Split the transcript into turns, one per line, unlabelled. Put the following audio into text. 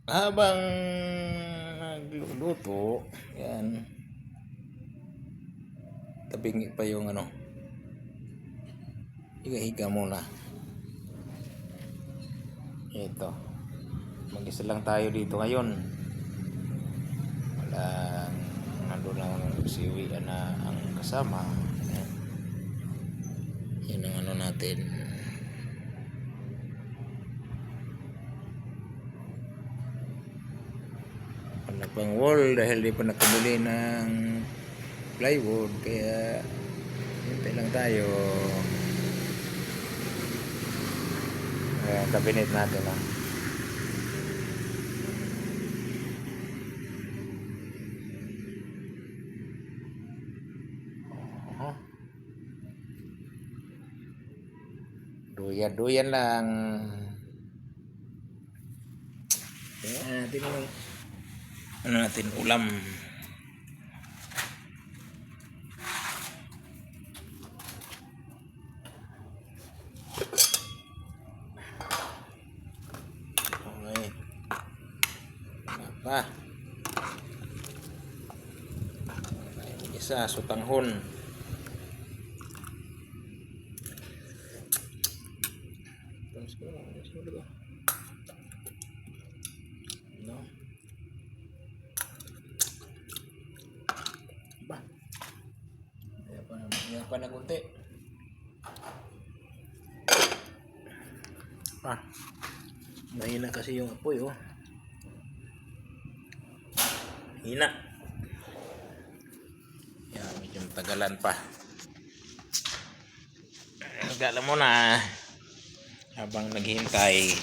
Habang nagluluto, yan, tabingi pa yung ano, higa-higa muna. Ito, mag-isa lang tayo dito ngayon. Walang, nandun lang si Uwian na ang kasama. Yan ang ano natin. Wala pang wall dahil di pa nakabili ng plywood, kaya hintay lang tayo. Cabinet natin lang. Duyan-duyan lang. Kaya natin yung ano natin, ulam. Okay. Apa? Isa, sutanghon. No. Ba? Kaya pa na kunti. Mahina kasi yung apoy, oh. Hina. Yan, medyo matagalan pa. Nagala mo na habang naghihintay.